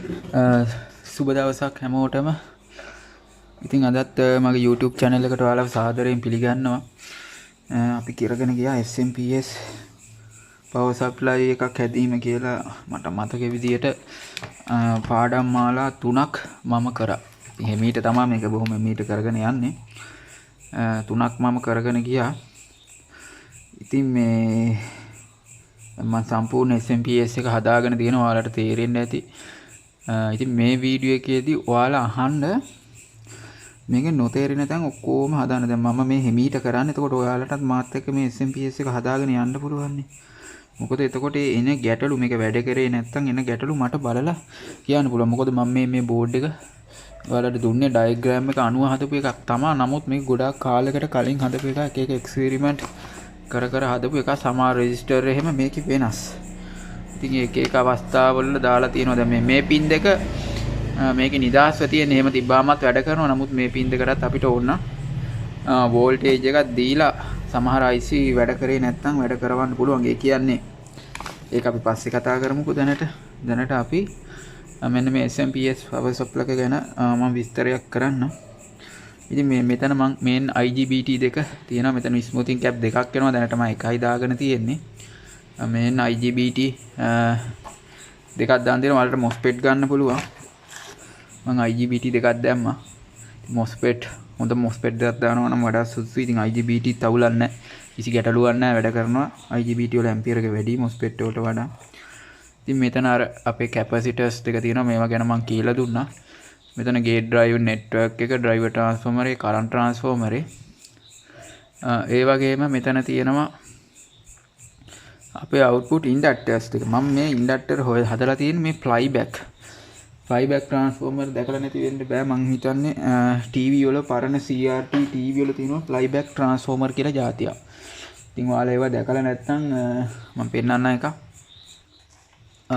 සුබ දවසක් හැමෝටම. ඉතින් අදත් මගේ YouTube channel එකට ඔයාලව සාදරයෙන් පිළිගන්නවා. අපි කරගෙන ගියා SMPS power supply එකක් හැදීම කියලා මට මතක විදියට පාඩම් මාලා 3ක් මම කරා. ඉතින් හිමීට තමයි මේක බොහොම හිමීට කරගෙන යන්නේ. 3ක් මම කරගෙන ගියා. ඉතින් මේ මම සම්පූර්ණ SMPS එක හදාගෙන තියෙනවා. ඔයාලට තේරෙන්න ඇති. ඉතින් මේ වීඩියෝ එකේදී ඔයාලා අහන්න මේක නොතේරෙන තැන් ඔක්කොම හදාන්න. දැන් මම මේ හිමීට කරන්නේ. එතකොට ඔයාලටත් මාත් එක්ක මේ SMPS එක හදාගෙන යන්න පුළුවන් නේ. මොකද එතකොට එන ගැටලු මේක වැඩ කරේ නැත්නම් එන ගැටලු මට බලලා කියන්න පුළුවන්. මොකද මම මේ බෝඩ් එක ඔයාලට දුන්නේ ඩයග්‍රෑම් එක අනුව හදපු එකක් තමයි. නමුත් මේක ගොඩාක් කාලයකට කලින් හදපු එකක්. එක එක එක්ස්පෙරිමන්ට් කර හදපු එකක්. සමහර රෙජිස්ටර් එහෙම මේකේ වෙනස්. ඉතින් එක එක අවස්ථාවල දාලා තියෙනවා. දැන් මේ පින් දෙක මේකේ නිදාස්ව තියෙන එහෙම තිබ්බාමත් වැඩ කරනවා. නමුත් මේ පින් දෙකටත් අපිට ඕන වෝල්ටේජ් එකක් දීලා සමහර IC වැඩ කරේ නැත්නම් වැඩ කරවන්න පුළුවන්. ඒ කියන්නේ ඒක අපි පස්සේ කතා කරමුකෝ. දැනට අපි මෙන්න මේ SMPS power supply එක ගැන මම විස්තරයක් කරන්න. ඉතින් මෙතන මම මේන් IGBT දෙක තියෙනවා. මෙතන ස්මූතින් කැප් දෙකක් වෙනවා. දැනට මම එකයි දාගෙන තියෙන්නේ. මේන් IGBT දෙකක් දාන්න දෙනවා. වලට MOSFET ගන්න පුළුවන්. මම IGBT දෙකක් දැම්මා. MOSFET හොඳ MOSFET දෙකක් දානවා නම් වඩා සුදුසුයි. ඉතින් IGBT තවුලක් නැහැ. කිසි ගැටලුවක් නැහැ. වැඩ කරනවා. IGBT වල ඇම්පියර් එක වැඩි MOSFET වලට වඩා. ඉතින් මෙතන අර අපේ කැපැසිටර්ස් දෙක තියෙනවා. මේවා ගැන මම කියලා දුන්නා. මෙතන ගේට් ඩ්‍රයිව් නෙට්වර්ක් එක, ඩ්‍රයිවර් ට්‍රාන්ස්ෆෝමර් එක, කරන්ට් ට්‍රාන්ස්ෆෝමර් එක. ඒ වගේම මෙතන තියෙනවා අපේ output inductors ටික. මම මේ ඉන්ඩක්ටර් හදලා තියෙන්නේ මේ ෆ්ලයිබැක් ට්‍රාන්ස්ෆෝමර් දැකලා නැති වෙන්න බෑ. මං හිතන්නේ TV වල පරණ CRT TV වල තියෙනවා ෆ්ලයිබැක් ට්‍රාන්ස්ෆෝමර් කියලා જાතියක්. ඉතින් ඔයාලා ඒවා දැකලා නැත්නම් මම පෙන්නන්න එක.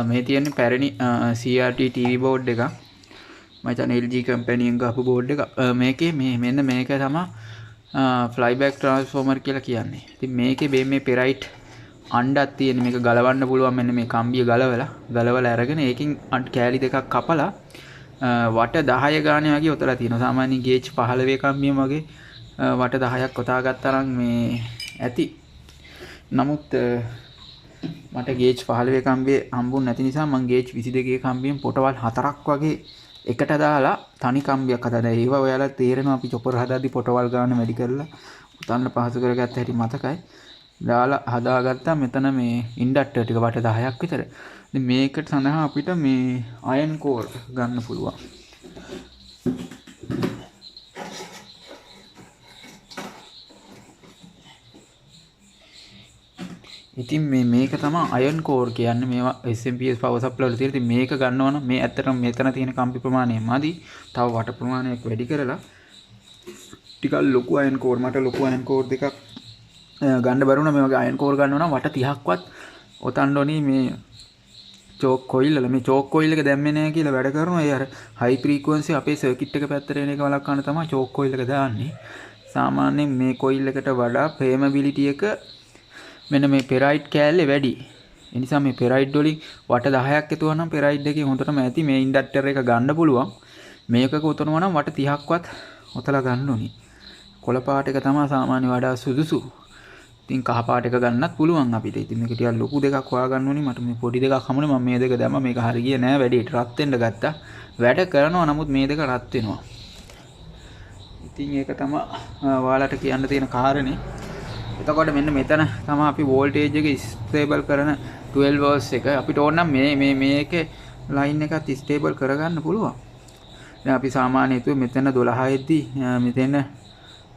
මේ තියෙන්නේ පැරණි CRT TV බෝඩ් එකක්. මම හිතන්නේ LG කම්පැනි එකෙන් ගහපු බෝඩ් එක. මේකේ මෙන්න මේක තමයි ෆ්ලයිබැක් ට්‍රාන්ස්ෆෝමර් කියලා කියන්නේ. ඉතින් මේකේ මේ පෙරයිට් අණ්ඩක් තියෙන. මේක ගලවන්න පුළුවන්. මෙන්න මේ කම්බිය ගලවලා අරගෙන ඒකින් කෑලි දෙකක් කපලා වට 10 ගානේ වගේ ඔතලා තියෙනවා. සාමාන්‍ය ගේජ් 15 කම්බියම වගේ වට 10ක් ඔතා ගත්තා නම් මේ ඇති. නමුත් මට ගේජ් 15 කම්බිය හම්බුනේ නැති නිසා මම ගේජ් 22 කම්බියෙන් පොටවල් 4ක් වගේ එකට දාලා තනි කම්බියක් හදලා. ඒවා ඔයාලා තේරෙනවා අපි චොපර් හදාද්දි පොටවල් ගන්න වැඩි කරලා උතන්න පහසු කරගත්ත හැටි මතකයි. දාලා හදාගත්තා. මෙතන මේ ඉන්ඩක්ටර් ටික වට 10ක් විතර. ඉතින් මේකට සඳහා අපිට මේ අයන් කෝර් ගන්න පුළුවන්. ඉතින් මේක තමයි අයන් කෝර් කියන්නේ. මේවා SMPS power supply වල තියෙන. ඉතින් මේක ගන්නවා නම් මේ ඇත්තටම මෙතන තියෙන කම්පි ප්‍රමාණය මදි. තව වට ප්‍රමාණයක් වැඩි කරලා ටිකක් ලොකු අයන් කෝර්, මට ලොකු අයන් කෝර් දෙකක් ගන්න බැරුණා. මේ වගේ අයන් කෝර් ගන්නවා නම් වට 30ක්වත් ඔතන්න ඕනි. මේ චෝක් කොයිල් වල මේ චෝක් කොයිල් එක දැම්මේ නැහැ කියලා වැඩ කරනවා. ඒ අර හයි ෆ්‍රීකවන්සි අපේ සර්කිට් එක පැත්තට එන එක වළක්වන්න තමයි චෝක් කොයිල් එක දාන්නේ. සාමාන්‍යයෙන් මේ කොයිල් එකට වඩා ෆ්ලේමබිලිටි එක මෙන්න මේ පෙරයිට් කෑල්ලේ වැඩි. ඒ නිසා මේ පෙරයිට් වලින් වට 10ක් එතුවා නම් පෙරයිට් එකේ හොඳටම ඇති. මේ ඉන්ඩක්ටර් එක ගන්න පුළුවන්. මේකක උතනවා නම් වට 30ක්වත් ඔතලා ගන්න ඕනි. කොළ පාට එක තමයි සාමාන්‍ය වඩා සුදුසු. ඉතින් කහ පාට එක ගන්නත් පුළුවන් අපිට. ඉතින් මේක ටිකක් ලොකු දෙකක් හොයාගන්න ඕනි. මට මේ පොඩි දෙකක් හමුනේ. මම මේ දෙක දැම්මා. මේක හරි ගියේ නෑ. වැඩේට රත් වෙන්න ගත්තා. වැඩ කරනවා. නමුත් මේ දෙක රත් වෙනවා. ඉතින් ඒක තමයි ඔයාලට කියන්න තියෙන කාරණේ. එතකොට මෙන්න මෙතන තමයි අපි වෝල්ටේජ් එක ස්ටේබල් කරන 12 volts එක. අපිට ඕන නම් මේකේ ලයින් එකත් ස්ටේබල් කරගන්න පුළුවන්. දැන් අපි සාමාන්‍ය හිතුවේ මෙතන 12 ෙද්දි මෙතන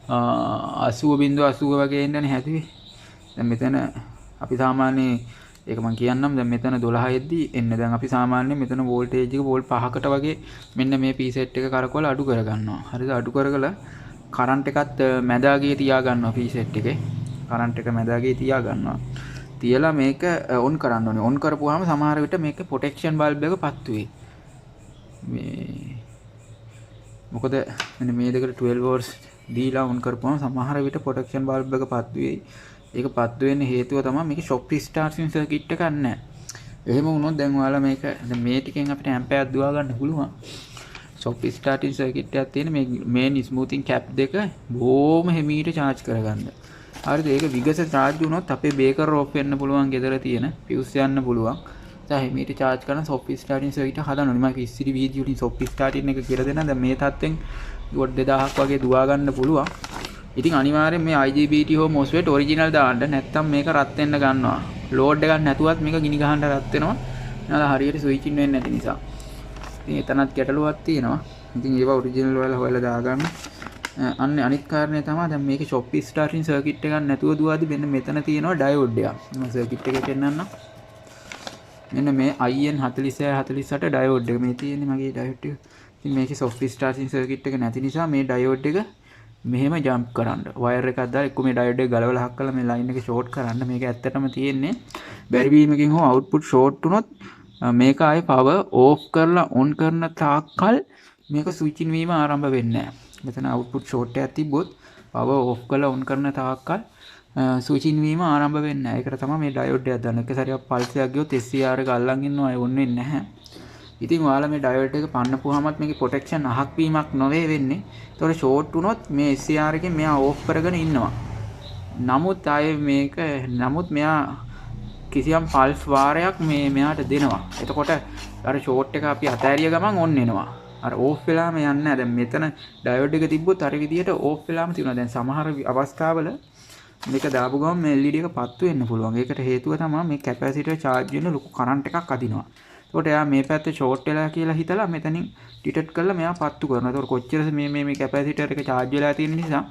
80.80 වගේ එන්නනේ හැදුවේ. දැන් මෙතන අපි සාමාන්‍ය ඒක මම කියන්නම්. දැන් මෙතන 12 ෙද්දි එන්න. දැන් අපි සාමාන්‍ය මෙතන වෝල්ටේජ් එක වෝල්ට් 5කට වගේ මෙන්න මේ P set එක කරකවලා අඩු කරගන්නවා. හරිද? අඩු කරගලා කරන්ට් එකත් මැදාගේ තියා ගන්නවා. P set එකේ කරන්ට් එක මැදාගේ තියා ගන්නවා. තියලා මේක ඔන් කරන්න ඕනේ. ඔන් කරපුවාම සමහර විට මේක ප්‍රොටෙක්ෂන් බල්බ් එක පත්තු වෙයි. මේ මොකද මෙන්න මේ දෙකට 12 volts දීලා ඔන් කරපුවාම සමහර විට ප්‍රොටෙක්ෂන් බල්බ් එක පත්තු වෙයි. ඒක පත්තු වෙන්න හේතුව තමයි මේක ෂොක් රිස්ටාර්ටින් සර්කිට් එකක් නැහැ. එහෙම වුණොත් දැන් ඔයාලා මේක දැන් මේ ටිකෙන් අපිට ඇම්පයර් දුවා ගන්න පුළුවන්. soft starting circuit එකක් තියෙන මේ main smoothing cap දෙක බොහොම හිමීට charge කරගන්න. හරිද? ඒක විගස charge වුණොත් අපේ breaker off වෙන්න පුළුවන් ගෙදර තියෙන fuse යන්න පුළුවන්. දැන් හිමීට charge කරන soft starting circuit එක හදන්න ඕනේ. මම ඉස්සරි වීඩියෝ වලින් soft starting එක කියලා දෙනවා. දැන් මේ තත්ත්වෙන් watt 2000ක් වගේ දුවා ගන්න පුළුවන්. ඉතින් අනිවාර්යෙන් මේ IGBT හෝ MOSFET original දාන්න නැත්නම් මේක රත් වෙන්න ගන්නවා. load එකක් නැතුවත් මේක ගිනි ගහන්න රත් වෙනවා. නේද? හරියට switching වෙන්නේ නැති නිසා. ඉතින් එතනත් ගැටලුවක් තියෙනවා. ඉතින් ඒවා ඔරිජිනල් වල හොයලා දාගන්න. අනිත් කාරණේ තමයි දැන් මේකේ shop starting circuit එකක් නැතුව දුවද්දි මෙන්න මෙතන තියෙනවා diode එකක්. මම circuit එක පෙන්නන්නම්. මෙන්න මේ IN4648 diode එක මේ තියෙන්නේ මගේ diode එක. ඉතින් මේකේ soft starting circuit එක නැති නිසා මේ diode එක මෙහෙම jump කරන්න. wire එකක් දාලා එක්ක මේ diode එක ගලවලා හක් කරලා මේ line එක short කරන්න. මේක ඇත්තටම තියෙන්නේ බැරි වීමකින් හෝ output short වුණොත් මේක ආයේ power off කරලා on කරන තාක්කල් මේක switching වීම ආරම්භ වෙන්නේ නැහැ. මෙතන output short එකක් තිබ්බොත් power off කරලා on කරන තාක්කල් switching වීම ආරම්භ වෙන්නේ නැහැ. ඒකට තමයි මේ diode එකක් දාන්න. එක සැරයක් pulse එකක් ගියොත් SCR එක අල්ලන් ඉන්නවා ඒ on වෙන්නේ නැහැ. ඉතින් ඔයාලා මේ diode එක පන්නපුවාමත් මේකේ protection අහක් වීමක් නොවේ වෙන්නේ. ඒතකොට short වුණොත් මේ SCR එකෙන් මෙයා off කරගෙන ඉන්නවා. නමුත් ආයේ මේක මෙයා කිසියම් පල්ස් වාරයක් මෙයාට දෙනවා. එතකොට අර ෂෝට් එක අපි අතෑරිය ගමන් ඔන් වෙනවා. අර ඕෆ් වෙලාම යන්නේ නැහැ. දැන් මෙතන ඩයෝඩ් එක තිබ්බොත් අර විදියට ඕෆ් වෙලාම තියෙනවා. දැන් සමහර අවස්ථාවල මේක දාපු ගමන් මේ LED එක පත්තු වෙන්න පුළුවන්. ඒකට හේතුව තමයි මේ කැපැසිටර් charge වෙන ලොකු කරන්ට් එකක් අදිනවා. එතකොට එයා මේ පැත්තේ ෂෝට් වෙලා කියලා හිතලා මෙතනින් ඩිටෙක්ට් කරලා මෙයා පත්තු කරනවා. එතකොට කොච්චර මේ කැපැසිටර් එක charge වෙලා තියෙන නිසා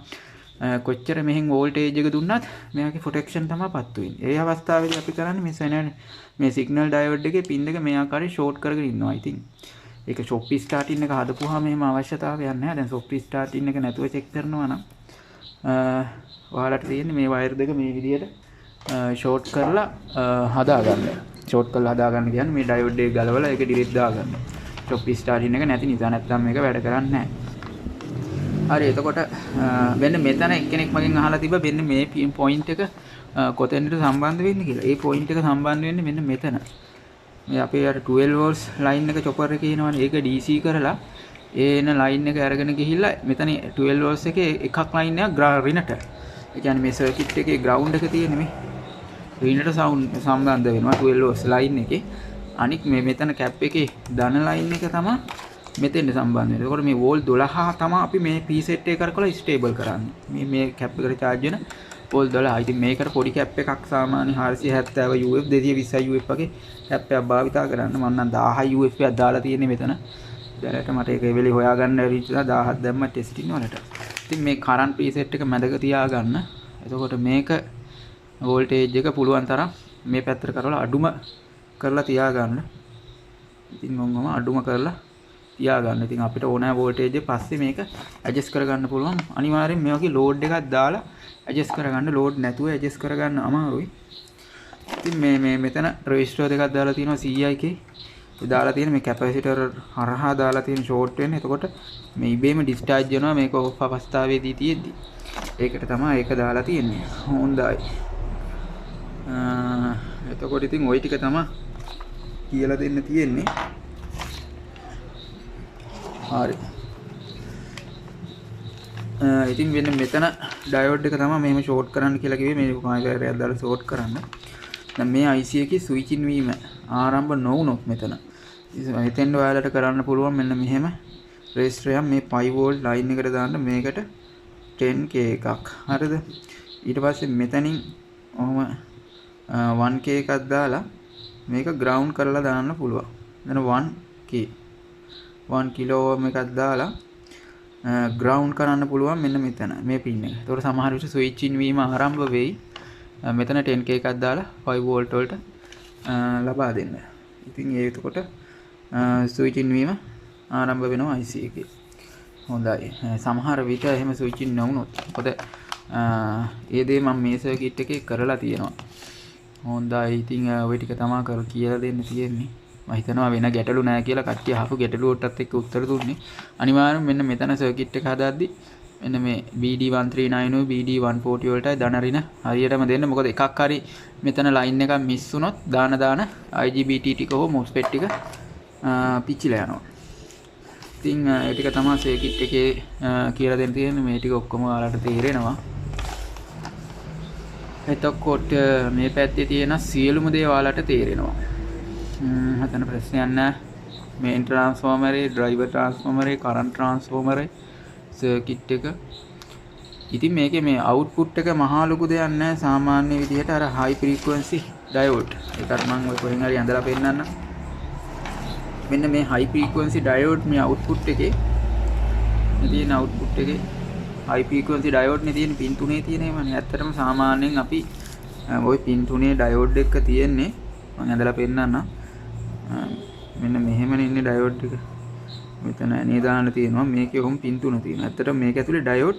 කොච්චර මෙහෙන් වෝල්ටේජ් එක දුන්නත් මෙයාගේ ප්‍රොටෙක්ෂන් තමයි පත්තු වෙන්නේ. ඒ අවස්ථාවේදී අපි කරන්නේ මේ සිග්නල් ඩයෝඩ් එකේ පින් දෙක මේ ආකාරයෙන් ෂෝට් කරගෙන ඉන්නවා. ඉතින් ඒක shop starting එක හදපුවාම එහෙම අවශ්‍යතාවයක් නැහැ. දැන් shop starting එක නැතුව චෙක් කරනවා නම් ඔයාලට තියෙන්නේ මේ වයර් දෙක මේ විදියට ෂෝට් කරලා හදාගන්න. ෂෝට් කරලා හදාගන්න කියන්නේ මේ ඩයෝඩ් එක ගලවලා ඒක ඩිලීට් දාගන්න. shop starting එක නැති නිසා නැත්නම් මේක වැඩ කරන්නේ නැහැ. හරි එතකොට මෙන්න මෙතන එක්කෙනෙක් මගෙන් අහලා තිබ්බා මෙන්න මේ පොයින්ට් එක කොතෙන්ද සම්බන්ධ වෙන්නේ කියලා. ඒ පොයින්ට් එක සම්බන්ධ වෙන්නේ මෙන්න මෙතන. මේ අපේ අර 12 volts line එක chopper එකේ එනවනේ. ඒක DC කරලා ඒ එන line එක අරගෙන ගිහිල්ලා මෙතන 12 volts එකේ එකක් line එකක් රිනට. ඒ කියන්නේ මේ circuit එකේ ground එක තියෙන මේ රිනට සම්බන්ධ වෙනවා 12 volts line එකේ. අනික මේ මෙතන cap එකේ ධන line එක තමයි මෙතෙන්ට සම්බන්ධ වෙනවා. ඒකෝර මේ වෝල්ට් 12 තමයි අපි මේ preset එක කරලා ස්ටේබල් කරන්නේ. මේ cap එකට charge වෙන වෝල්ට් 12. ඉතින් මේකට පොඩි cap එකක් සාමාන්‍ය 470 UF 220 UF වගේ cap එකක් භාවිතා කරන්න. මම නම් 1000 UF එකක් දාලා තියෙන්නේ මෙතන. දැනට මට ඒක වෙලේ හොයාගන්න රීච්ලා 1000ක් දැම්ම ටෙස්ටින් වලට. ඉතින් මේ current preset එක මැදක තියාගන්න. එතකොට මේක වෝල්ටේජ් එක පුළුවන් තරම් මේ පැත්තට කරලා අඩුම කරලා තියාගන්න. ඉතින් මම අඩුම කරලා තියාගන්න. ඉතින් අපිට ඕනෑ වෝල්ටේජ් එක පස්සේ මේක ඇඩ්ජස්ට් කරගන්න පුළුවන්. අනිවාර්යෙන් මේ වගේ ලෝඩ් එකක් දාලා ඇඩ්ජස්ට් කරගන්න. ලෝඩ් නැතුව ඇඩ්ජස්ට් කරගන්න අමාරුයි. ඉතින් මේ මෙතන රෙසිස්ටර් දෙකක් දාලා තියෙනවා CIK. ඒ දාලා තියෙන මේ කැපැසිටර් හරහා දාලා තියෙන ෂෝට් වෙන්නේ. එතකොට මේ ඉබේම ඩිස්චාර්ජ් වෙනවා මේක ඔෆ් අවස්ථාවේදී තියෙද්දි. ඒකට තමයි ඒක දාලා තියෙන්නේ. හොඳයි. එතකොට ඉතින් ওই ටික තමයි කියලා දෙන්න තියෙන්නේ. හරි. ඉතින් මෙන්න මෙතන ඩයෝඩ් එක තමයි මෙහෙම ෂෝට් කරන්න කියලා කිව්වේ. මේ වයරයක් දාලා ෂෝට් කරන්න. දැන් මේ IC එකේ ස්විචින් වීම ආරම්භ නොවුනොත් මෙතන හිතෙන්ද ඔයාලට කරන්න පුළුවන් මෙන්න මෙහෙම රෙසිස්ටර් එක මේ 5 වෝල්ට් ලයින් එකට දාන්න මේකට 10k එකක්. හරිද? ඊට පස්සේ මෙතනින් ඔහම 1k එකක් දාලා මේක ග්‍රවුන්ඩ් කරලා දාන්න පුළුවන්. දැන් 1k 1 කිලෝ ඕම් එකක් දාලා ග්‍රවුන්ඩ් කරන්න පුළුවන් මෙන්න මෙතන මේ පින් එක. ඒතකොට සමහර විට ස්විචින් වීම ආරම්භ වෙයි. මෙතන 10k එකක් දාලා 5 වෝල්ට් වලට ලබා දෙන්න. ඉතින් ඒ එතකොට ස්විචින් වීම ආරම්භ වෙනවා IC එකේ. හොඳයි. සමහර විට එහෙම ස්විචින් නොවුනොත් මොකද ඒ දේ මම මේ සර්කිට් එකේ කරලා තියෙනවා. හොඳයි. ඉතින් ওই ටික තමයි කියලා දෙන්න තියෙන්නේ. මම හිතනවා වෙන ගැටලු නැහැ කියලා කට්ටිය අහපු ගැටලු වලටත් එක්ක උත්තර දුන්නේ. අනිවාර්යෙන් මෙන්න මෙතන සර්කිට් එක හදාද්දි මෙන්න මේ BD139 BD140 වලටයි ධනරින හරියටම දෙන්න. මොකද එකක් හරි මෙතන ලයින් එකක් මිස් වුණොත් දාන IGBT ටික හෝ MOSFET ටික පිච්චිලා යනවා. ඉතින් ඒ ටික තමයි සර්කිට් එකේ කියලා දෙන්න තියෙන්නේ. මේ ටික ඔක්කොම ඔයාලට තේරෙනවා. එතකොට මේ පැත්තේ තියෙන සියලුම දේ ඔයාලට තේරෙනවා. හතන ප්‍රශ්නයක් නැහැ. මේන් ට්‍රාන්ස්ෆෝමරේ, ඩ්‍රයිවර් ට්‍රාන්ස්ෆෝමරේ, කරන්ට් ට්‍රාන්ස්ෆෝමරේ සර්කිට් එක. ඉතින් මේකේ මේ අවුට්පුට් එක මහා ලොකු දෙයක් නැහැ. සාමාන්‍ය විදිහට අර හයි ෆ්‍රීකවන්සි ඩයෝඩ්. ඒකට මම ඔය කොහෙන් හරි ඇඳලා පෙන්නන්නම්. මෙන්න මේ හයි ෆ්‍රීකවන්සි ඩයෝඩ් මේ අවුට්පුට් එකේ තියෙන අවුට්පුට් එකේ හයි ෆ්‍රීකවන්සි ඩයෝඩ් නේ තියෙන පින් 3 තියෙනේමනේ. ඇත්තටම සාමාන්‍යයෙන් අපි ওই පින් 3 ඩයෝඩ් එක තියෙන්නේ මම ඇඳලා පෙන්නන්නම්. මෙන්න මෙහෙමනේ ඉන්නේ ඩයෝඩ් එක. මෙතන ඇනේ දාන්න තියෙනවා. මේකේ කොහොම පින් 3 තියෙනවා. ඇත්තටම මේක ඇතුලේ ඩයෝඩ්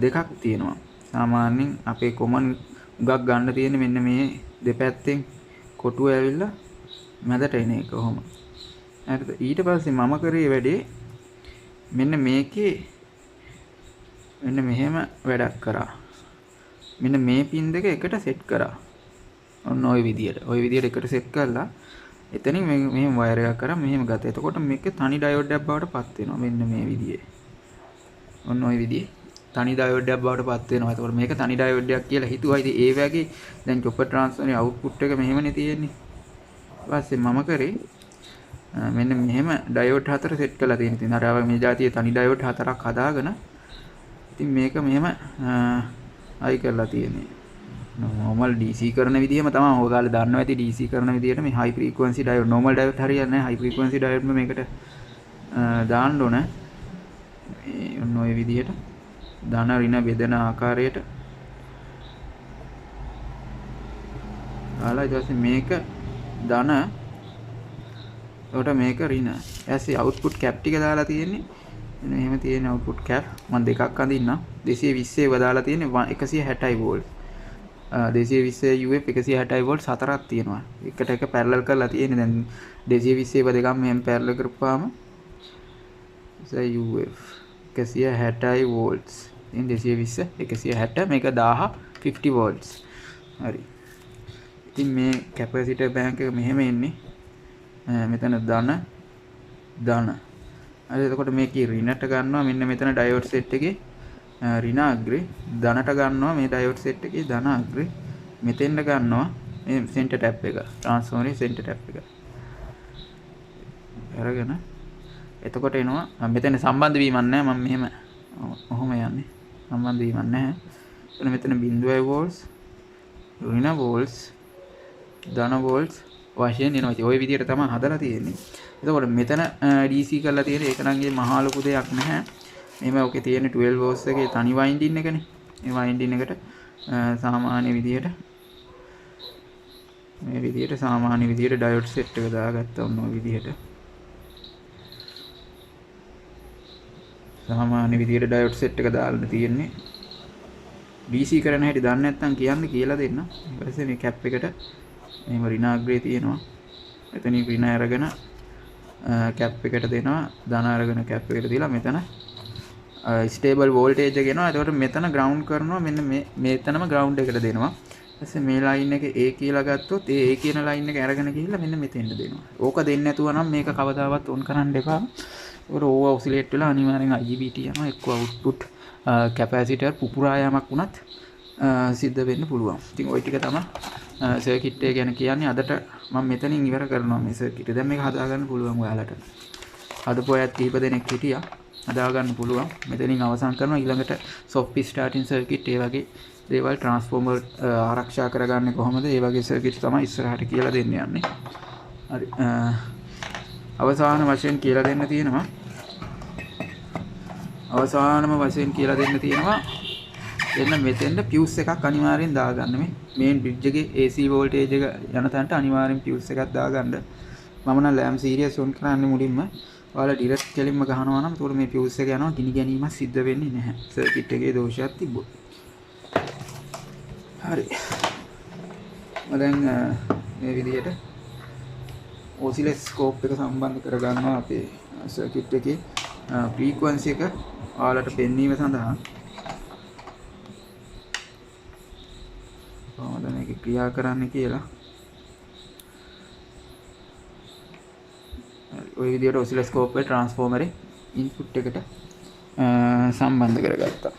දෙකක් තියෙනවා. සාමාන්‍යයෙන් අපේ කොමන් උගක් ගන්න තියෙන්නේ මෙන්න මේ දෙපැත්තෙන් කොටුව ඇවිල්ලා මැදට එන එක කොහොම. හරිද? ඊට පස්සේ මම කරේ වැඩේ මෙන්න මේකේ මෙන්න මෙහෙම වැඩක් කරා. මෙන්න මේ පින් දෙක එකට සෙට් කරා. ඔන්න ওই විදියට. ওই විදියට එකට සෙට් කරලා එතනින් මෙහෙම වයර් එකක් කරා මෙහෙම ගත්තා. එතකොට මේක තනි ඩයෝඩ් එකක් බවට පත් වෙනවා. මෙන්න මේ විදියේ. ඔන්න ওই විදියේ තනි ඩයෝඩ් එකක් බවට පත් වෙනවා. එතකොට මේක තනි ඩයෝඩ් එකක් කියලා හිතුවා. ඉතින් ඒ වගේ දැන් චොපර් ට්‍රාන්ස්ෆර්මරේ අවුට්පුට් එක මෙහෙමනේ තියෙන්නේ. ඊපස්සේ මම කරේ මෙන්න මෙහෙම ඩයෝඩ් හතර සෙට් කරලා තියෙන. ඉතින් අර මේ જાතියේ තනි ඩයෝඩ් හතරක් හදාගෙන ඉතින් මේක මෙහෙම අයි කරලා තියෙන්නේ. normal DC කරන විදිහම තමයි ඔයාලා දන්නවා ඇති DC කරන විදිහට මේ high frequency diode normal diode හරියන්නේ නැහැ. high frequency diode මේකට දාන්න ඕන. මේ ඔන්න ඔය විදිහට ධන ඍණ බෙදෙන ආකාරයට දාලා ඊට පස්සේ මේක ධන එතකොට මේක ඍණ. ඊපස්සේ output cap ටික දාලා තියෙන්නේ. මෙන්න මෙහෙම තියෙන output cap මම දෙකක් අඳින්නම්. 220 ඒව දාලා තියෙන්නේ 160 volt. 220 UF 160 volt හතරක් තියෙනවා. එකට එක පැරලල් කරලා තියෙන්නේ. දැන් 220 ඒව දෙකම මෙහෙම පැරලල් කරපුවාම UF 160 volts. ඉතින් 220 160 මේක 1000 50 volts. හරි. ඉතින් මේ කැපැසිටර් බැංක් එක මෙහෙම එන්නේ. මෙතන ධන. හරි. එතකොට මේකේ ඍණට ගන්නවා මෙන්න මෙතන ඩයෝඩ් සෙට් එකේ ඍණ අග්‍රේ ධනට ගන්නවා මේ ඩයෝඩ් සෙට් එකේ ධන අග්‍රේ මෙතෙන්ට ගන්නවා මේ සෙන්ටර් ටැප් එක ට්‍රාන්ස්ෆෝමරේ සෙන්ටර් ටැප් එක අරගෙන එතකොට එනවා මෙතන සම්බන්ධ වීමක් නැහැ මම මෙහෙම ඔහොම යන්නේ සම්බන්ධ වීමක් නැහැ මෙතන 0 volts ඍණ volts ධන volts වශයෙන් එනවා ඉතින් ওই විදිහට තමයි හදලා තියෙන්නේ එතකොට මෙතන DC කරලා තියෙන්නේ ඒක නම් මහා ලොකු දෙයක් නැහැ මෙහෙම ඔකේ තියෙන 12 volts එකේ තනි වයින්ඩින් එකනේ. මේ වයින්ඩින් එකට සාමාන්‍ය විදියට මේ විදියට සාමාන්‍ය විදියට ඩයෝඩ් සෙට් එක දාගත්තා ඔන්න ඔය විදියට. සාමාන්‍ය විදියට ඩයෝඩ් සෙට් එක දාලා තියෙන්නේ. DC කරන හැටි දන්නේ නැත්නම් කියන්න කියලා දෙන්න. ඊට පස්සේ මේ කැප් එකට මෙහෙම ඍණ අග්‍රේ තියෙනවා. එතනින් ඍණ අරගෙන කැප් එකට දෙනවා. ධන අරගෙන කැප් එකට දීලා මෙතන ස්ටේබල් වෝල්ටේජ් එක එනවා. එතකොට මෙතන ග්‍රවුන්ඩ් කරනවා. මෙන්න මෙතනම ග්‍රවුන්ඩ් එකට දෙනවා. ඊපස්සේ මේ ලයින් එක A කියලා ගත්තොත් ඒ කියන ලයින් එක අරගෙන ගිහිල්ලා මෙන්න මෙතෙන්ට දෙනවා. ඕක දෙන්නේ නැතුව නම් මේක කවදාවත් ඔන් කරන්න එපා. ඒකට ඕව ඔසිලේට් වෙලා අනිවාර්යෙන් IGBT යනවා. එක්ක අවුට්පුට් කැපැසිටර් පුපුරා යාමක් වුණත් සිද්ධ වෙන්න පුළුවන්. ඉතින් ওই ටික තමයි සර්කිට් එක ගැන කියන්නේ. අදට මම මෙතනින් ඉවර කරනවා මේ සර්කිට් එක. දැන් මේක හදාගන්න පුළුවන් ඔයාලට. හදපු අයත් කීප දෙනෙක් හිටියා. හදාගන්න පුළුවන්. මෙතනින් අවසන් කරනවා. ඊළඟට soft starting circuit ඒ වගේ දේවල් transformer ආරක්ෂා කරගන්නේ කොහොමද? ඒ වගේ circuit තමයි ඉස්සරහට කියලා දෙන්න යන්නේ. හරි. අවසාන වශයෙන් කියලා දෙන්න තියෙනවා. අවසානම වශයෙන් කියලා දෙන්න තියෙනවා. එන්න මෙතෙන්ද fuse එකක් අනිවාර්යෙන් දාගන්න මේ main bridge එකේ AC voltage එක යන තැනට අනිවාර්යෙන් fuse එකක් දාගන්න. මම නම් lamp series on කරන්නේ මුලින්ම. ඔයාලා ඩිරෙක්ට් කෙලින්ම ගහනවා නම් ඒකට මේ fuse එක යනවා ගිනි ගැනීමක් සිද්ධ වෙන්නේ නැහැ. සර්කිට් එකේ දෝෂයක් තිබ්බොත්. හරි. දැන් මේ විදිහට ඔසිලොස්කෝප් එක සම්බන්ධ කරගන්නවා අපේ සර්කිට් එකේ. ෆ්‍රීකවන්සි එක ඔයාලට පෙන්වීම සඳහා කොහොමද මේක ක්‍රියා කරන්නේ කියලා ඔය විදිහට ඔසිලොස්කෝප් එකේ ට්‍රාන්ස්ෆෝමරේ ඉන්පුට් එකට සම්බන්ධ කරගත්තා.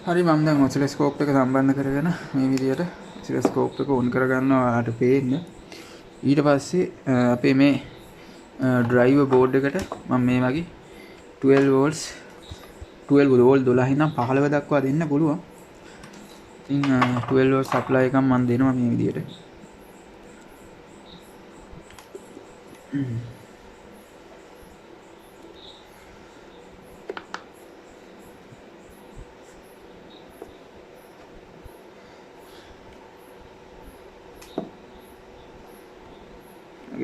හරි මම දැන් ඔසිලොස්කෝප් එක සම්බන්ධ කරගෙන මේ විදිහට ඔසිලොස්කෝප් එක ඔන් කරගන්නවා ඔයාලට පේන්න. ඊට පස්සේ අපේ මේ ඩ්‍රයිවර් බෝඩ් එකට මම මේ වගේ 12 volts 12 volt 12 ඉඳන් 15 දක්වා දෙන්න පුළුවන්. ඉතින් 12 volt supply එකක් මම දෙනවා මේ විදිහට.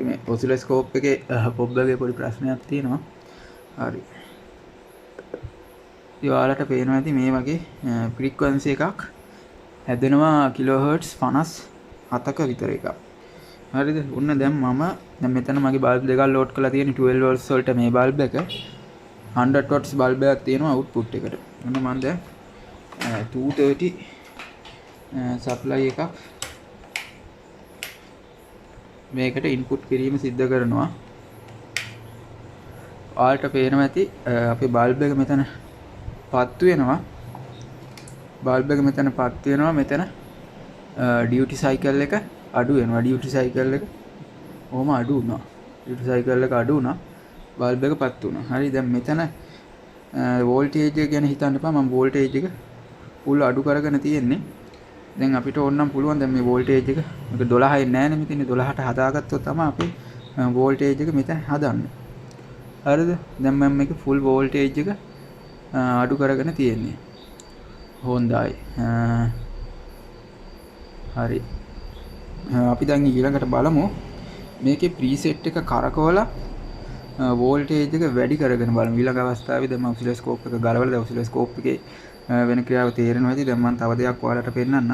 මේ ඔසිලොස්කෝප් එකේ පොබ්බගේ පොඩි ප්‍රශ්නයක් තියෙනවා. හරි. ඉතින් ඔයාලට පේනවා ඇති මේ වගේ ෆ්‍රීකවන්සි එකක් හැදෙනවා කිලෝහර්ට්ස් 57ක විතර එකක්. හරිද? ඔන්න දැන් මම දැන් මෙතන මගේ බල්බ් දෙකක් ලෝඩ් කරලා තියෙන 12 volts වලට මේ බල්බ් එක 100 watts බල්බ් එකක් තියෙනවා අවුට්පුට් එකට. ඔන්න මම දැන් 230 සප්ලයි එකක් මේකට ඉන්පුට් කිරීම සිද්ධ කරනවා. ඔයාලට පේනවා ඇති අපේ බල්බ් එක මෙතන පත්තු වෙනවා. බල්බ් එක මෙතන පත්තු වෙනවා. මෙතන ඩියුටි සයිකල් එක අඩු වෙනවා. ඩියුටි සයිකල් එක කොහොම අඩු වුණා. ඩියුටි සයිකල් එක අඩු වුණා. බල්බ් එක පත්තු වුණා. හරි දැන් මෙතන වෝල්ටේජ් එක ගැන හිතන්න එපා. මම වෝල්ටේජ් එක full අඩු කරගෙන තියෙන්නේ. දැන් අපිට ඕනනම් පුළුවන් දැන් මේ වෝල්ටේජ් එක මේක 12යි නෑනේ මෙතන 12ට හදාගත්තොත් තමයි අපි වෝල්ටේජ් එක මෙතන හදන්නේ. හරිද? දැන් මම මේක full වෝල්ටේජ් එක අඩු කරගෙන තියෙන්නේ. හොඳයි. හරි. අපි දැන් ඊළඟට බලමු මේකේ ප්‍රීසෙට් එක කරකවලා වෝල්ටේජ් එක වැඩි කරගෙන බලමු. ඊළඟ අවස්ථාවේ දැන් මම ඔසිලොස්කෝප් එක ගලවලා දැන් ඔසිලොස්කෝප් එකේ වෙන ක්‍රියාව තේරෙනවා ඇති. දැන් මම තව දෙයක් ඔයාලට පෙන්නන්නම්.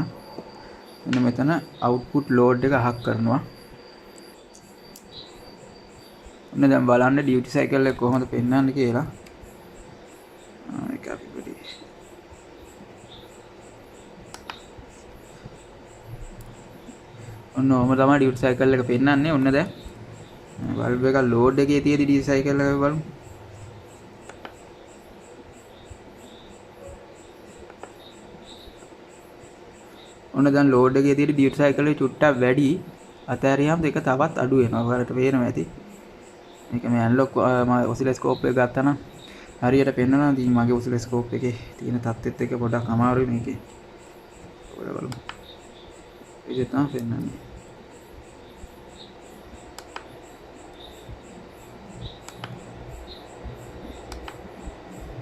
මෙන්න මෙතන අවුට්පුට් ලෝඩ් එක අහක් කරනවා. ඔන්න දැන් බලන්න ඩියුටි සයිකල් එක කොහොමද පෙන්වන්නේ කියලා. ඒක අපි පොඩි ඔන්න ඔහම තමයි ඩියුටි සයිකල් එක පෙන්වන්නේ. ඔන්න දැන් බල්බ් එක ලෝඩ් එකේ තියෙදි ඩියුටි සයිකල් එක බලමු. ඔන්න දැන් ලෝඩ් එකේ තියෙදි ඩියුටි සයිකල් එක චුට්ටක් වැඩි. අතහැරියාම දෙක තවත් අඩු වෙනවා. ඔයාලට පේනවා ඇති. මේක මේ ඇනලොග් මම ඔසිලොස්කෝප් එක ගත්තා නම් හරියට පෙන්වනවා. ඉතින් මගේ ඔසිලොස්කෝප් එකේ තියෙන තත්ත්වෙත් එක්ක පොඩක් අමාරුයි මේකේ. ඔයාලා බලමු. ඒක තමයි පෙන්වන්නේ.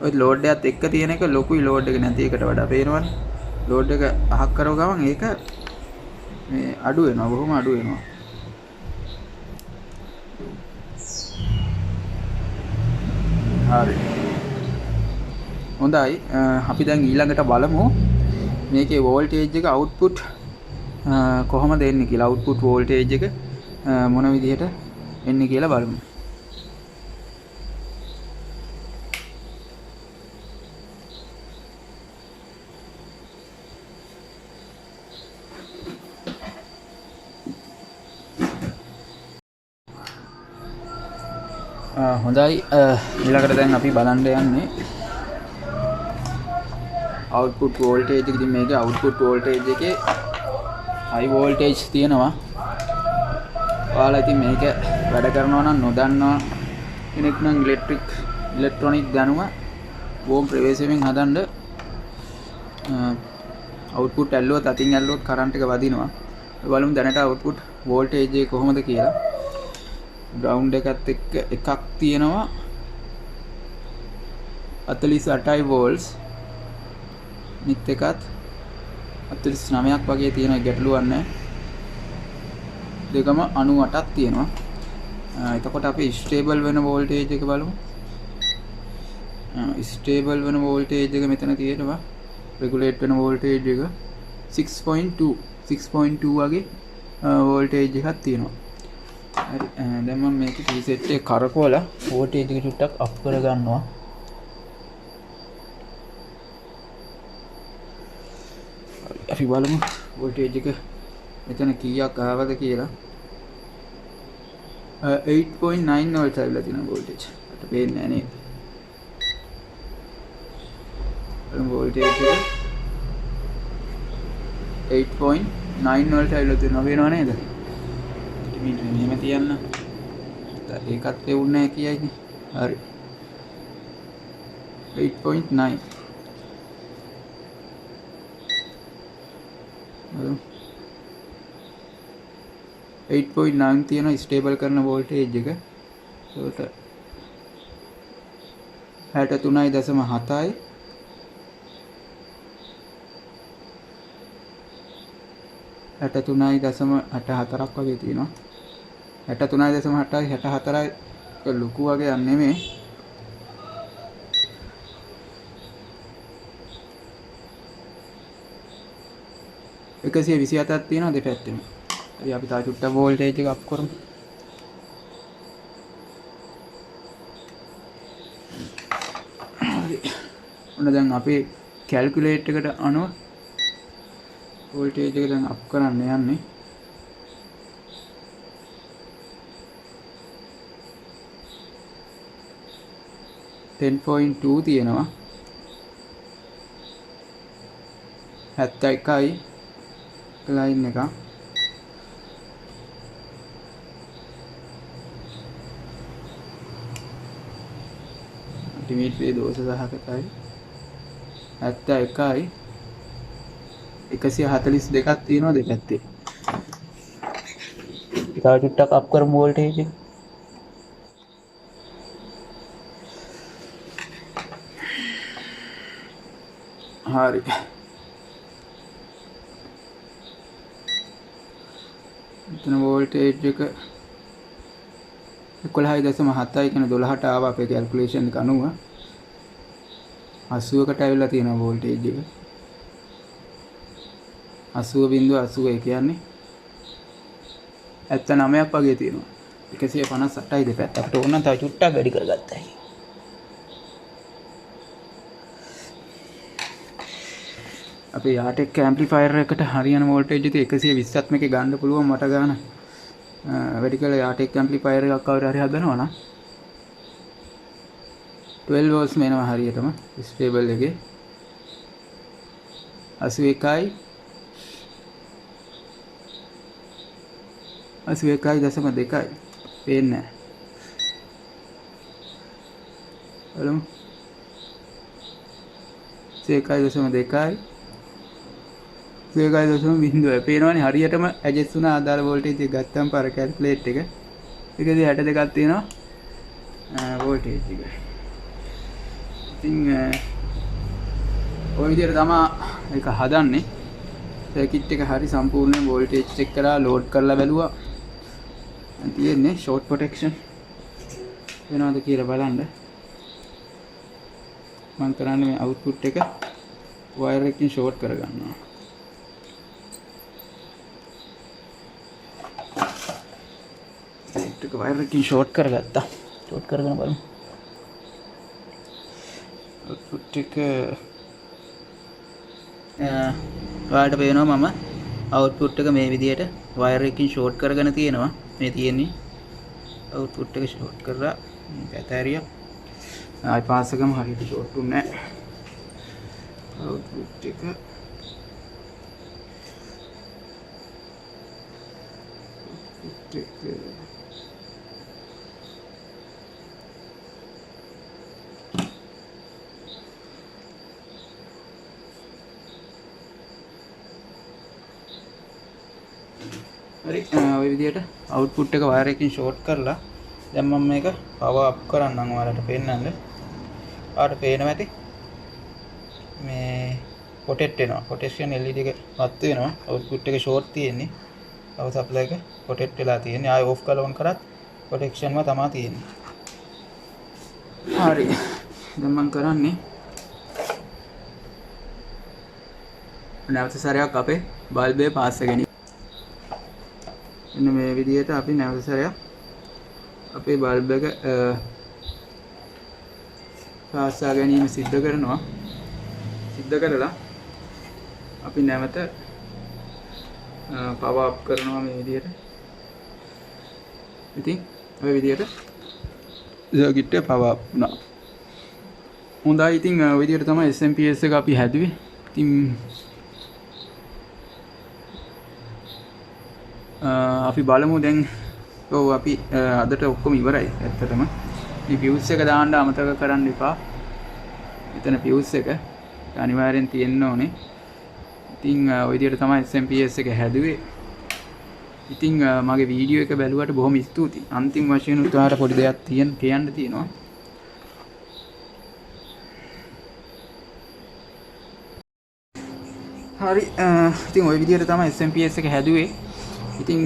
ඔය ලෝඩ් එකත් එක්ක තියෙන එක ලොකුයි ලෝඩ් එක නැති එකට වඩා පේනවනේ. ලෝඩ් එක අහක් කරව ගමන් ඒක මේ අඩු වෙනවා. බොහොම අඩු වෙනවා. හරි. හොඳයි. අපි දැන් ඊළඟට බලමු මේකේ වෝල්ටේජ් එක අවුට්පුට් කොහොමද එන්නේ කියලා. අවුට්පුට් වෝල්ටේජ් එක මොන විදිහට එන්නේ කියලා බලමු. හොඳයි. ඊළඟට දැන් අපි බලන්න යන්නේ අවුට්පුට් වෝල්ටේජ් එක. ඉතින් මේකේ අවුට්පුට් වෝල්ටේජ් එකේ හයි වෝල්ටේජ් තියෙනවා. ඔයාලා ඉතින් මේක වැඩ කරනවා නම් නොදන්නවා කෙනෙක් නම් ඉලෙක්ට්‍රොනික දැනුම බොම් ප්‍රවේශයෙන් හදන්න අවුට්පුට් ඇල්ලුවත් අතින් ඇල්ලුවත් කරන්ට් එක වදිනවා. බලමු දැනට අවුට්පුට් වෝල්ටේජ් එක කොහොමද කියලා. ග්‍රවුන්ඩ් එකත් එක්ක එකක් තියෙනවා 48යි වෝල්ට්ස්. නිත් එකත් 49ක් වගේ තියෙන ගැටලුවක් නැහැ. දෙකම 98ක් තියෙනවා. එතකොට අපි ස්ටේබල් වෙන වෝල්ටේජ් එක බලමු. ස්ටේබල් වෙන වෝල්ටේජ් එක මෙතන තියෙනවා. රෙගුලේට් වෙන වෝල්ටේජ් එක 6.2 වගේ වෝල්ටේජ් එකක් තියෙනවා. හරි දැන් මම මේක ප්‍රීසෙට් එක කරකවලා වෝල්ටේජ් එක චුට්ටක් අප් කරගන්නවා. අපි බලමු වෝල්ටේජ් එක මෙතන කීයක් ආවද කියලා. 8.9 වෝල්ට් ආවිලා තියෙනවා වෝල්ටේජ්. අපිට පේන්නේ නැහැ නේද? වෝල්ටේජ් එක 8.9 වෝල්ට් ආවිලා තියෙනවා වෙනව නේද? මීටර මෙහෙම තියන්න. ඒකත් ලැබුණේ නැහැ කියයිනේ. හරි. 8.9 8.9 තියෙන ස්ටේබල් කරන වෝල්ටේජ් එක. ඒකට 63.7යි 63.84ක් වගේ තියෙනවා. 63.8යි 64යි ලොකු වගේ නෙමෙයි. එකසිය 27ක් තියෙනවා දෙපැත්තෙම. හරි අපි තා චුට්ටක් වෝල්ටේජ් එක අප් කරමු. හරි. ඔන්න දැන් අපේ කැල්කියුලේටර් එකට අනුව වෝල්ටේජ් එක දැන් අප් කරන්න යන්නේ. .2 තියෙනවා. 71යි ලයින් එක. මල්ටිමීටරේ දෝෂ සහගතයි. 71යි 142ක් තියෙනවා දෙපැත්තේ. තව චුට්ටක් අප් කරමු වෝල්ටේජ් එක. හරි. මෙතන වෝල්ටේජ් එක 11.7යි කියන 12ට ආවා අපේ කැල්කියුලේෂන් එක අනුව. 80කට ඇවිල්ලා තියෙනවා වෝල්ටේජ් එක. 80.80 කියන්නේ 79ක් වගේ තියෙනවා. 158යි දෙපැත්ත. අපිට ඕන නම් තව චුට්ටක් වැඩි කරගත්තා. අපේ යාටෙක් ඇම්ප්ලිෆයර් එකට හරියන වෝල්ටේජ් එක 120ක් මේකේ ගන්න පුළුවන් මට ගන්න. වැඩි කළ යාටෙක් ඇම්ප්ලිෆයර් එකක් කවුරු හරි හදනවා නම් 12 වෝල්ට්ස් මේනවා හරියටම ස්ටේබල් එකේ 81යි 81.2යි පේන්නේ නැහැ. බලමු 81.2යි 1.0 පේනවනේ හරියටම ඇඩ්ජස්ට් වුණා ආදාළ වෝල්ටේජ් එක ගත්තම පාර කැල්කියුලේට් එක. ඒකදී 62ක් තියෙනවා වෝල්ටේජ් එක. ඉතින් ඔය විදිහට තමයි ඒක හදන්නේ. සර්කිට් එක හරි සම්පූර්ණයෙන් වෝල්ටේජ් චෙක් කරලා ලෝඩ් කරලා බැලුවා. තියෙන්නේ ෂෝට් ප්‍රොටෙක්ෂන් වෙනවද කියලා බලන්න. මම කරන්නේ මේ අවුට්පුට් එක වයර් එකකින් ෂෝට් කරගන්නවා. ඒක වයර් එකකින් ෂෝට් කරගත්තා. ෂෝට් කරගෙන බලමු. අවුට්පුට් එක ඔයාලට පේනවා මම අවුට්පුට් එක මේ විදිහට වයර් එකකින් ෂෝට් කරගෙන තියෙනවා. මේ තියෙන්නේ අවුට්පුට් එක ෂෝට් කරලා බැටරිය ආයි පාස් එකම හරියට ෂෝට් වුනේ නැහැ. අවුට්පුට් එක හරි ඔය විදිහට අවුට්පුට් එක වයර් එකකින් ෂෝට් කරලා දැන් මම මේක පවර් අප් කරන්නම් ඔයාලට පෙන්නන්න. ඔයාලට පේනවා ඇති මේ පොටෙට් වෙනවා. පොටෙන්ෂන් LED එක රත් වෙනවා. අවුට්පුට් එක ෂෝට් තියෙන්නේ. පවර් සප්ලයි එක පොටෙට් වෙලා තියෙන්නේ. ආයෙ ඕෆ් කරලා ඔන් කරත් ප්‍රොටෙක්ෂන්ම තමයි තියෙන්නේ. හරි. දැන් මම කරන්නේ නැවත සැරයක් අපේ බල්බේ පාස් එක ගෙනියන්න. මෙන්න මේ විදිහට අපි නැවත සැරයක් අපේ බල්බ් එක පාස්සා ගැනීම සිද්ධ කරනවා. සිද්ධ කරලා අපි නැවත පවර් අප් කරනවා මේ විදිහට. ඉතින් ඔය විදිහට සර්කිට් එක පවර් අප් වුණා. හොඳයි. ඉතින් ඔය විදිහට තමයි SMPS එක අපි හැදුවේ. ඉතින් අපි බලමු දැන්. ඔව් අපි අදට ඔක්කොම ඉවරයි ඇත්තටම. මේ ෆියුස් එක දාන්න අමතක කරන්න එපා. එතන ෆියුස් එක අනිවාර්යෙන් තියෙන්න ඕනේ. ඉතින් ඔය විදිහට තමයි SMPS එක හැදුවේ. ඉතින් මගේ වීඩියෝ එක බැලුවට බොහොම ස්තුතියි. අන්තිම වශයෙන් උදාහරණ පොඩි දෙයක් කියන්න තියෙනවා. හරි. ඉතින් ওই විදිහට තමයි SMPS එක හැදුවේ. ඉතින්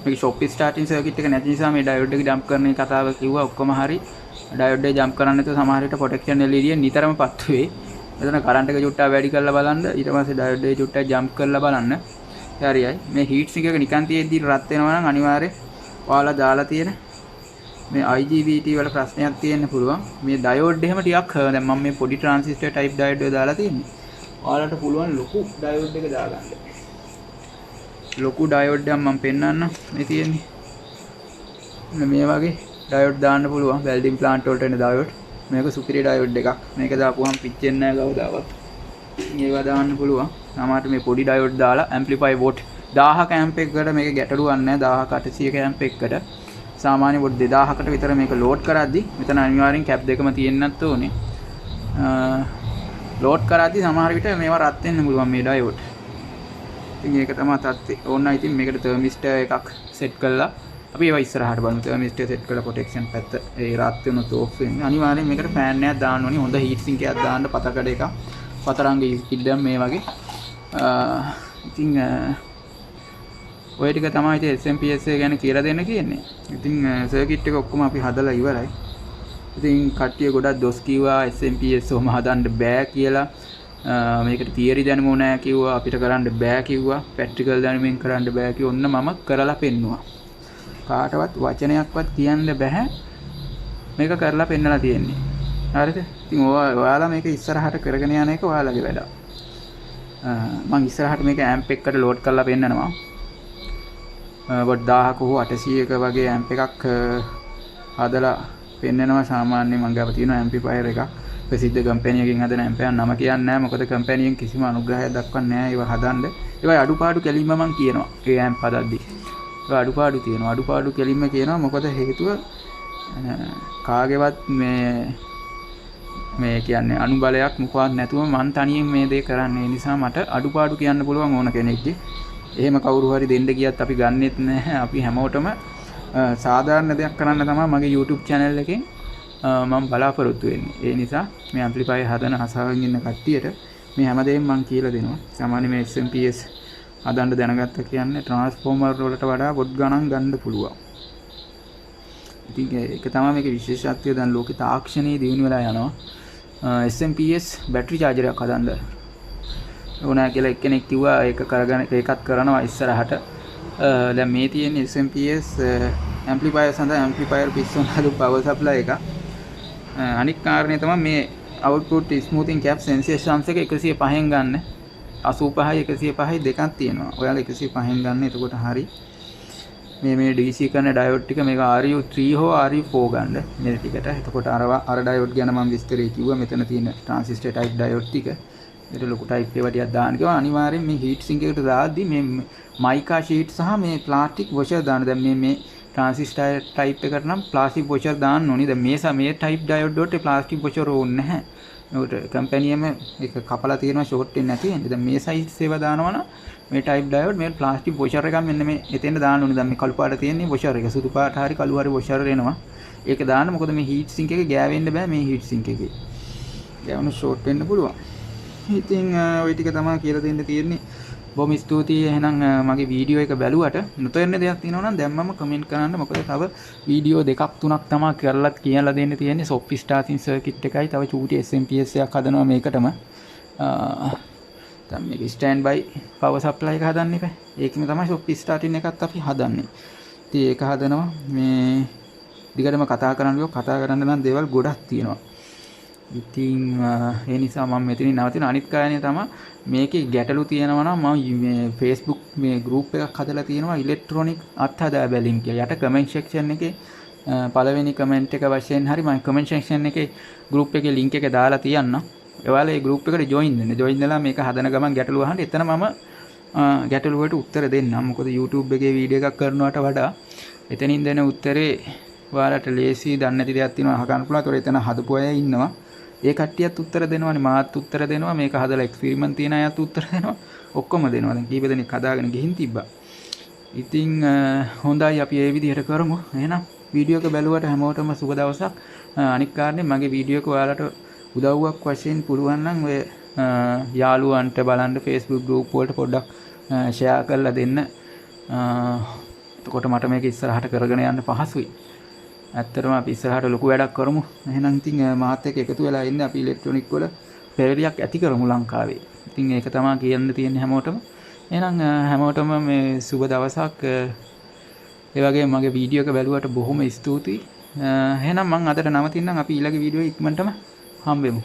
මේක ෂොප් ස්ටාර්ටින් සර්කිට් එක නැති නිසා මේ ඩයෝඩ් එක ජම්ප් කරන කතාව කිව්වා ඔක්කොම හරි. ඩයෝඩ් එක ජම්ප් කරන්නේ නැතුව සමහර විට ප්‍රොටෙක්ෂන් LED නිතරම පත් වෙයි. එතන කරන්ට් එක චුට්ටක් වැඩි කරලා බලන්න. ඊට පස්සේ ඩයෝඩ් එක චුට්ටක් ජම්ප් කරලා බලන්න. හරියයි. මේ හීට් සිංක් එක නිකන් තියෙද්දි රත් වෙනවා නම් අනිවාර්යෙන් ඔයාලා දාලා තියෙන මේ IGBT වල ප්‍රශ්නයක් තියෙන්න පුළුවන්. මේ ඩයෝඩ් එහෙම ටිකක් දැන් මම මේ පොඩි ට්‍රාන්සිස්ටර් ටයිප් ඩයෝඩ් එක දාලා තියෙන්නේ. ඔයාලට පුළුවන් ලොකු ඩයෝඩ් එක දාගන්න. ලොකු ඩයෝඩ් එකක් මම පෙන්නන්න. මේ තියෙන්නේ. මේ වගේ ඩයෝඩ් දාන්න පුළුවන්. වෙල්ඩින් ප්ලාන්ට් වලට එන ඩයෝඩ්. මේක සුපිරි ඩයෝඩ් එකක්. මේක දාපුවම පිච්චෙන්නේ නැහැ කවදාවත්. ඒවා දාන්න පුළුවන්. සමහරට මේ පොඩි ඩයෝඩ් දාලා ඇම්ප්ලිෆයි වෝට් 1000ක ඇම්ප් එකකට මේක ගැටලුවක් නැහැ. 1800ක ඇම්ප් එකකට සාමාන්‍ය වෝට් 2000කට විතර මේක ලෝඩ් කරද්දි මෙතන අනිවාර්යෙන් කැප් දෙකම තියෙන්නත් ඕනේ. ලෝඩ් කරද්දි සමහර විට මේවා රත් වෙන්න පුළුවන් මේ ඩයෝඩ්. ඉතින් ඒක තමයි තත්ත්වය. ඕන්න ඉතින් මේකට තර්මිස්ටර් එකක් සෙට් කරලා අපි ඒවා ඉස්සරහට බලමු. තර්මිස්ටර් සෙට් කරලා ප්‍රොටෙක්ෂන් පැත්ත ඒ රත් වෙනොත් ඕෆ් වෙන්නේ. අනිවාර්යෙන් මේකට ෆෑන් එකක් දාන්න ඕනේ. හොඳ හීට් සිංක් එකක් දාන්න පතකඩ එකක්. පතරංග ඉල්ලම් මේ වගේ. ඉතින් ඔය ටික තමයි ඉතින් SMPS එක ගැන කියලා දෙන්න කියන්නේ. ඉතින් සර්කිට් එක ඔක්කොම අපි හදලා ඉවරයි. ඉතින් කට්ටිය ගොඩක් දොස් කිව්වා SMPS ඔහම හදන්න බෑ කියලා. මේකට තියරි දැනුම නැහැ කිව්වා. අපිට කරන්න බෑ කිව්වා. ප්‍රැක්ටිකල් දැනුමින් කරන්න බෑ කිව්වා. ඔන්න මම කරලා පෙන්නුවා. කාටවත් වචනයක්වත් කියන්න බෑ. මේක කරලා පෙන්නලා තියෙන්නේ. හරිද? ඉතින් ඔයාලා මේක ඉස්සරහට කරගෙන යන එක ඔයාලගේ වැඩ. මම ඉස්සරහට මේක ඇම්ප් එකකට ලෝඩ් කරලා පෙන්නනවා. වොට් 1000ක හෝ 800ක වගේ ඇම්ප් එකක් හදලා පෙන්නනවා. සාමාන්‍යයෙන් මම ගාව තියෙන ඇම්ප්ලිෆයර් එකක්. ප්‍රසිද්ධ කම්පැනි එකකින් හදන ඇම්ප් එකක් නම කියන්නේ නැහැ. මොකද කම්පැනියෙන් කිසිම අනුග්‍රහයක් දක්වන්නේ නැහැ. ඒවා හදන්න. ඒවා අඩුපාඩු කෙලින්ම මම කියනවා. ඒ ඇම්ප් හදද්දි. ඒවා අඩුපාඩු තියෙනවා. අඩුපාඩු කෙලින්ම කියනවා. මොකද හේතුව කාගේවත් මේ කියන්නේ අනුබලයක් මොකවත් නැතුව මං තනියෙන් මේ දේ කරන්නේ. ඒ නිසා මට අඩුපාඩු කියන්න පුළුවන් ඕන කෙනෙක්ගේ. එහෙම කවුරු හරි දෙන්න ගියත් අපි ගන්නෙත් නැහැ. අපි හැමෝටම සාධාරණ දෙයක් කරන්න තමයි මගේ YouTube channel එකෙන් මම බලාපොරොත්තු වෙන්නේ. ඒ නිසා මේ ඇම්ප්ලිෆයර් හදන ආසාවෙන් ඉන්න කට්ටියට මේ හැමදේම මම කියලා දෙනවා. සාමාන්‍ය මේ SMPS හදන්න දැනගත්ත කියන්නේ ට්‍රාන්ස්ෆෝමර් වලට වඩා වොට් ගණන් ගන්න පුළුවන්. ඉතින් ඒක තමයි මේකේ විශේෂත්වය. දැන් ලෝකේ තාක්ෂණයේ දියුණු වෙලා යනවා. SMPS බැටරි චාර්ජරයක් හදන්න ඕනෑ කියලා එක්කෙනෙක් කිව්වා. ඒක කරගෙන ඒකත් කරනවා ඉස්සරහට. දැන් මේ තියෙන SMPS ඇම්ප්ලිෆයර් සඳහා ඇම්ප්ලිෆයර් පිස්සුන් හදපු පවර් සප්ලයි එක. අනික් කාරණේ තමයි මේ අවුට්පුට් ස්මූතින් කැප් සෙන්සේෂන්ස් එක 105න් ගන්න. 85යි 105යි දෙකක් තියෙනවා. ඔයාලා 105න් ගන්න. එතකොට හරි. මේ DC කරන ඩයෝඩ් ටික මේක RU3 හෝ RU4 ගන්න මේ ටිකට. එතකොට අර ඩයෝඩ් ගැන මම විස්තරේ කිව්වා. මෙතන තියෙන ට්‍රාන්සිස්ටර් ටයිප් ඩයෝඩ් ටික. ඒක ලොකු ටයිප් ඒවා ටිකක් දාන්න කිව්වා. අනිවාර්යෙන් මේ හීට් සිංක් එකට දාද්දි මේ මයිකා ෂීට් සහ මේ ප්ලාස්ටික් වොෂර් දාන්න. දැන් මේ ට්‍රාන්සිස්ටර් ටයිප් එකට නම් ප්ලාස්ටික් වොෂර් දාන්න ඕනේ. දැන් මේ ටයිප් ඩයෝඩ් වලට ප්ලාස්ටික් වොෂර් ඕනේ නැහැ. ඒකට කම්පැනියම ඒක කපලා තියෙනවා ෂෝට් වෙන්නේ නැති වෙන්නේ. දැන් මේ සයිස් ඒවා දානවනම් මේ ටයිප් ඩයෝඩ් මේ ප්ලාස්ටික් වොෂර් එකක් මෙන්න මේ එතෙන්ට දාන්න ඕනේ. දැන් මේ කළු පාට තියෙන්නේ වොෂර් එක. සුදු පාට හරි කළු හරි වොෂර් එනවා. ඒක දාන්න. මොකද මේ හීට් සිංක් එකේ ගෑවෙන්න බෑ. මේ හීට් සිංක් එකේ ගෑවුණු ෂෝට් වෙන්න පුළුවන්. ඉතින් ওই ටික තමයි කියලා දෙන්න තියෙන්නේ. බොහොම ස්තුතියි. එහෙනම් මගේ වීඩියෝ එක බැලුවට නොතේරෙන දෙයක් තියෙනවා නම් දැම්මම කමෙන්ට් කරන්න. මොකද තව වීඩියෝ දෙකක් තුනක් තමයි කරලා කියලා දෙන්න තියෙන්නේ. සොප් ස්ටාර්ටින් සර්කිට් එකයි තව චූටි SMPS එකක් හදනවා මේකටම. දැන් මේක ස්ටෑන්ඩ් බයි පවර් සප්ලයි එක හදන්න එපා. ඒකෙම තමයි සොප් ස්ටාර්ටින් එකත් අපි හදන්නේ. ඉතින් ඒක හදනවා. මේ දිගටම කතා කරන්න නම් දේවල් ගොඩක් තියෙනවා. ඉතින් ඒ නිසා මම මෙතනින් නවතින. අනිත් කාරණේ තමයි මේකේ ගැටලු තියෙනවා නම් මම මේ Facebook මේ group එකක් හදලා තියෙනවා ඉලෙක්ට්‍රොනික අත්හදා බැලීම් කියලා. යට comment section එකේ පළවෙනි comment එක වශයෙන් හරි මම comment section එකේ group එකේ link එක දාලා තියන්නම්. ඔයාලා ඒ group එකට join වෙන්න. join වෙලා මේක හදන ගමන් ගැටලු අහන්න. එතන මම ගැටලු වලට උත්තර දෙන්නම්. මොකද YouTube එකේ වීඩියෝ එකක් කරනවට වඩා එතනින් දෙන උත්තරේ ඔයාලට ලේසි දන්නේ නැති දෙයක් තියෙනවා අහගන්න පුළුවන්. ඒතකොට එතන හදපු අය ඉන්නවා. ඒ කට්ටියත් උත්තර දෙනවනේ, මාත් උත්තර දෙනවා, මේක හදලා එක්ස්පෙරිමන්ට් තියෙන අයත් උත්තර දෙනවා, ඔක්කොම දෙනවා. දැන් කීප දෙනෙක් හදාගෙන ගිහින් තිබ්බා. ඉතින් හොඳයි අපි මේ විදිහට කරමු. එහෙනම් වීඩියෝ එක බැලුවට හැමෝටම සුබ දවසක්. අනික් කාරණේ මගේ වීඩියෝ එක ඔයාලට උදව්වක් වශයෙන් පුළුවන් නම් ඔය යාළුවන්ට බලන්න Facebook group වලට පොඩ්ඩක් share කරලා දෙන්න. එතකොට මට මේක ඉස්සරහට කරගෙන යන්න පහසුයි. ඇත්තටම අපි ඉස්සරහට ලොකු වැඩක් කරමු. එහෙනම් ඉතින් මාත් එක්ක එකතු වෙලා ඉන්න අපි ඉලෙක්ට්‍රොනික වල පෙරලියක් ඇති කරමු ලංකාවේ. ඉතින් ඒක තමයි කියන්න තියෙන්නේ හැමෝටම. එහෙනම් හැමෝටම මේ සුබ දවසක්. ඒ වගේම මගේ වීඩියෝ එක බැලුවට බොහොම ස්තුතියි. එහෙනම් මම අදට නවතින්නම්. අපි ඊළඟ වීඩියෝ ඉක්මනටම හම්බෙමු.